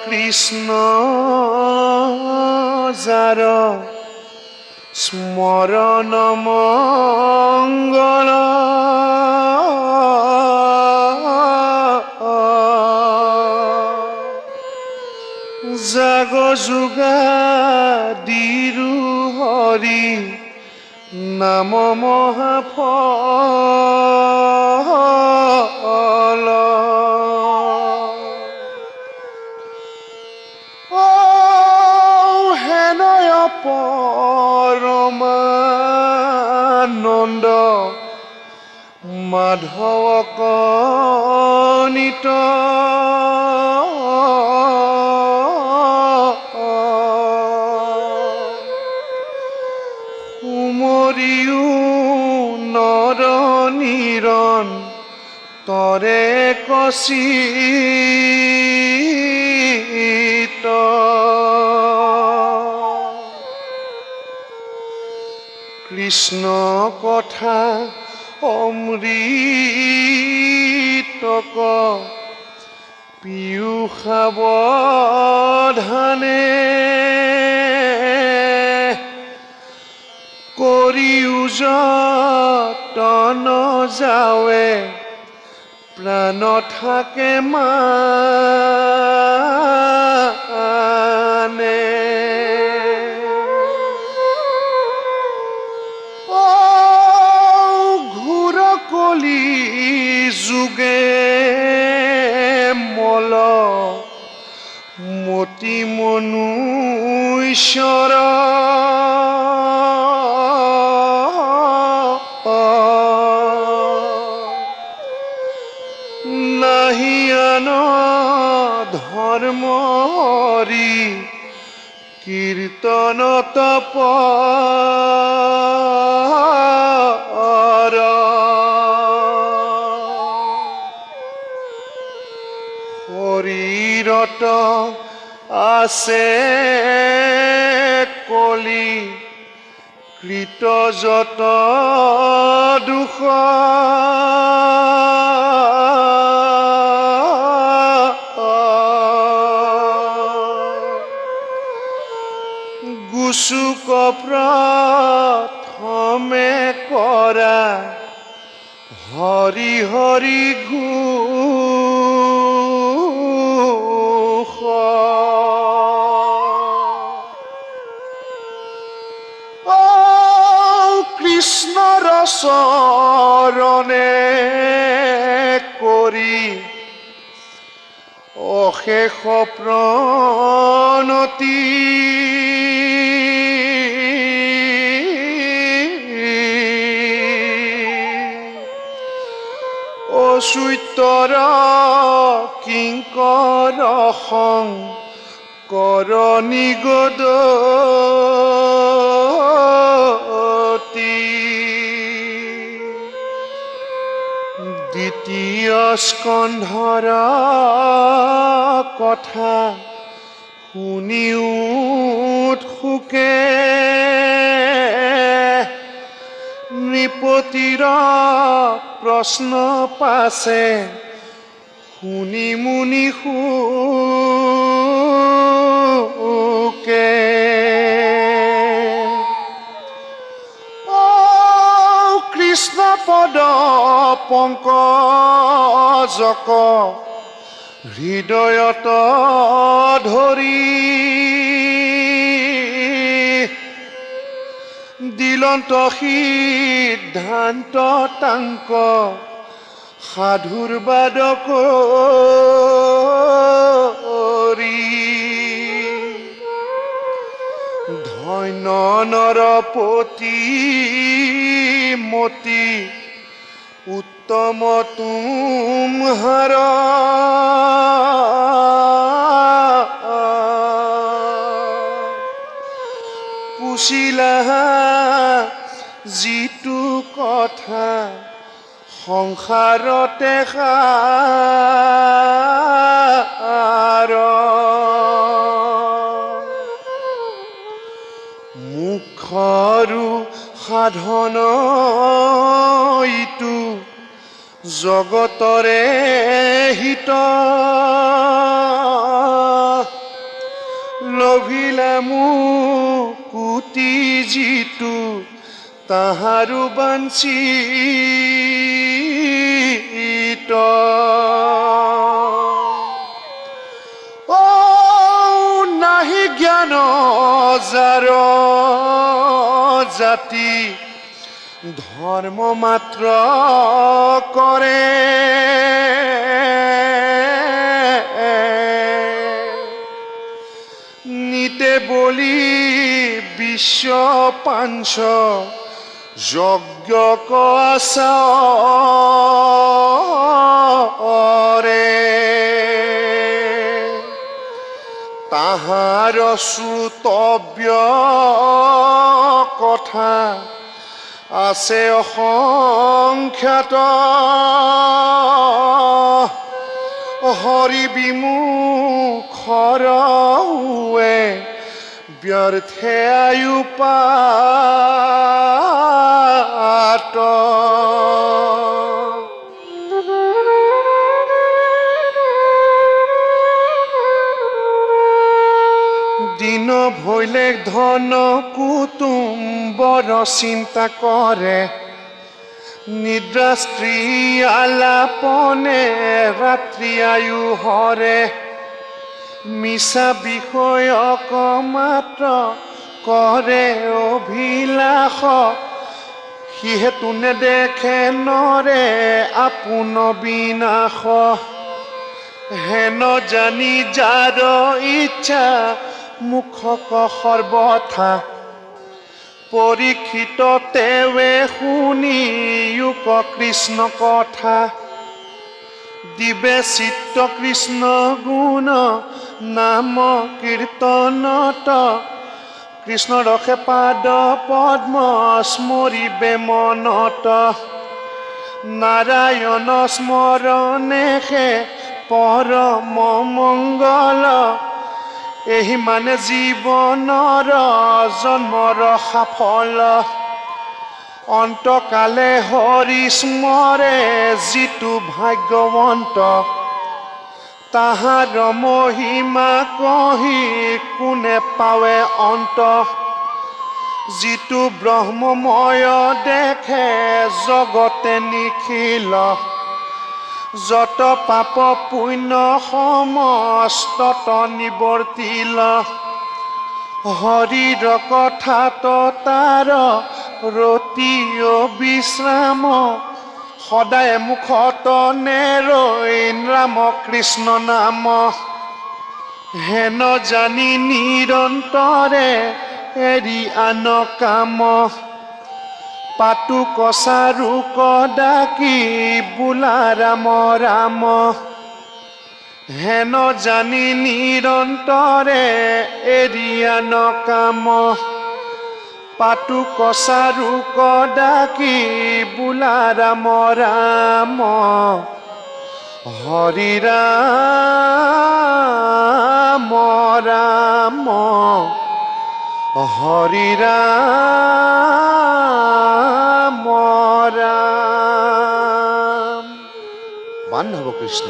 কৃষ্ণ যাৰ স্মৰণ মঙ্গল জাগ যোগাদিৰো হৰি নাম মহাফল হেনয় পৰমানন্দ মাধৱ কনিত সুমৰিও নৰ নিৰণ তৰে কচিত কৃষ্ণ কথা অমৃতক পীয়ুষাৱধানে কৰিও যতন যাৱে প্ৰাণ থাকে মানে ঘূৰ কলি যোগে মল মতি মনুষ্যৰ নাহিয়ান ধৰ্ম হৰি কীৰ্তন তপৰ শৰীৰত আছে কলি কৃত যত দুখ গুচুক প্ৰথমে কৰা হৰি হৰি ঘোষ কৃষ্ণৰ চৰণে কৰি অশেষ প্ৰণতি অচ্যুতৰ কিংকৰ শংকৰ নিগদতি দ্বিতীয় স্কন্ধৰ কথা শুনি উৎসুকে নৃপতিৰ প্ৰশ্ন পাছে শুনি মুনি সুকে কৃষ্ণ পদ পংকজক হৃদয়ত ধৰি দিলন্ত সিদ্ধান্ত তাংক সাধুৰ বাদ কৰি ধন্য নৰপতি মতি উত্তম তুমহাৰ পুছিলা যিটো কথা সংসাৰতে সাৰ মুখৰো সাধন ইটো জগতৰে হিত মুকুতি যিটো তাহাৰো বাঞ্ছিত নাহি জ্ঞান যাৰ জাতি ধৰ্ম মাত্ৰ কৰে নিতে বলি বিশ্ব পাঞ্চ যজ্ঞ কচাৰে তাহাৰ শ্ৰুতব্য কথা আছে অসংখ্যাত হৰি বিমুখৰ ব্যৰ্থে আয়ু পাত দিন ভৈলেক ধন কুটুম্বৰ চিন্তা কৰে নিদ্ৰা স্ত্ৰী আলাপনে ৰাত্ৰি আয়ু হৰে মিছা বিষয়ক মাত্ৰ কৰে অভিলাষ সিহেতু নেদেখে নৰে আপোন বিনাশ হেন জানি যাৰ ইচ্ছা মুখক সৰ্বথা পৰীক্ষিত তেৱে শুনি যুক কৃষ্ণ কথা দিবে চিত্ত কৃষ্ণ গুণ নাম কীৰ্তনত কৃষ্ণ ৰখে পাদ পদ্ম স্মৰিবে মনত নাৰায়ণ স্মৰণেহে পৰম মংগল এহি মানে জীৱনৰ জন্মৰ সাফল অন্তকালে হৰি স্মৰে যিটো ভাগ্যৱন্ত তাহাৰ মহিমা কহি কোনে পাৱে অন্ত যিটো ব্ৰহ্মময় দেখে জগতে নিখিল যত পাপ পুণ্য সমস্তত নিবৰ্তিল হৰিৰ কথাত তাৰ ৰতি বিশ্ৰাম সদায় মুখত নেৰৈ ৰাম কৃষ্ণ নাম হেন জানি নিৰন্তৰে এৰি আন কাম পাতু কছাৰু কদাকি বোলা ৰাম ৰাম হেন জানি নিৰন্তৰে এৰি আন কাম পাতু কছাৰু কদাকি বোলা ৰাম ৰাম হৰি ৰাম ৰাম হৰি ৰাম ৰাম বান্ধৱ কৃষ্ণ।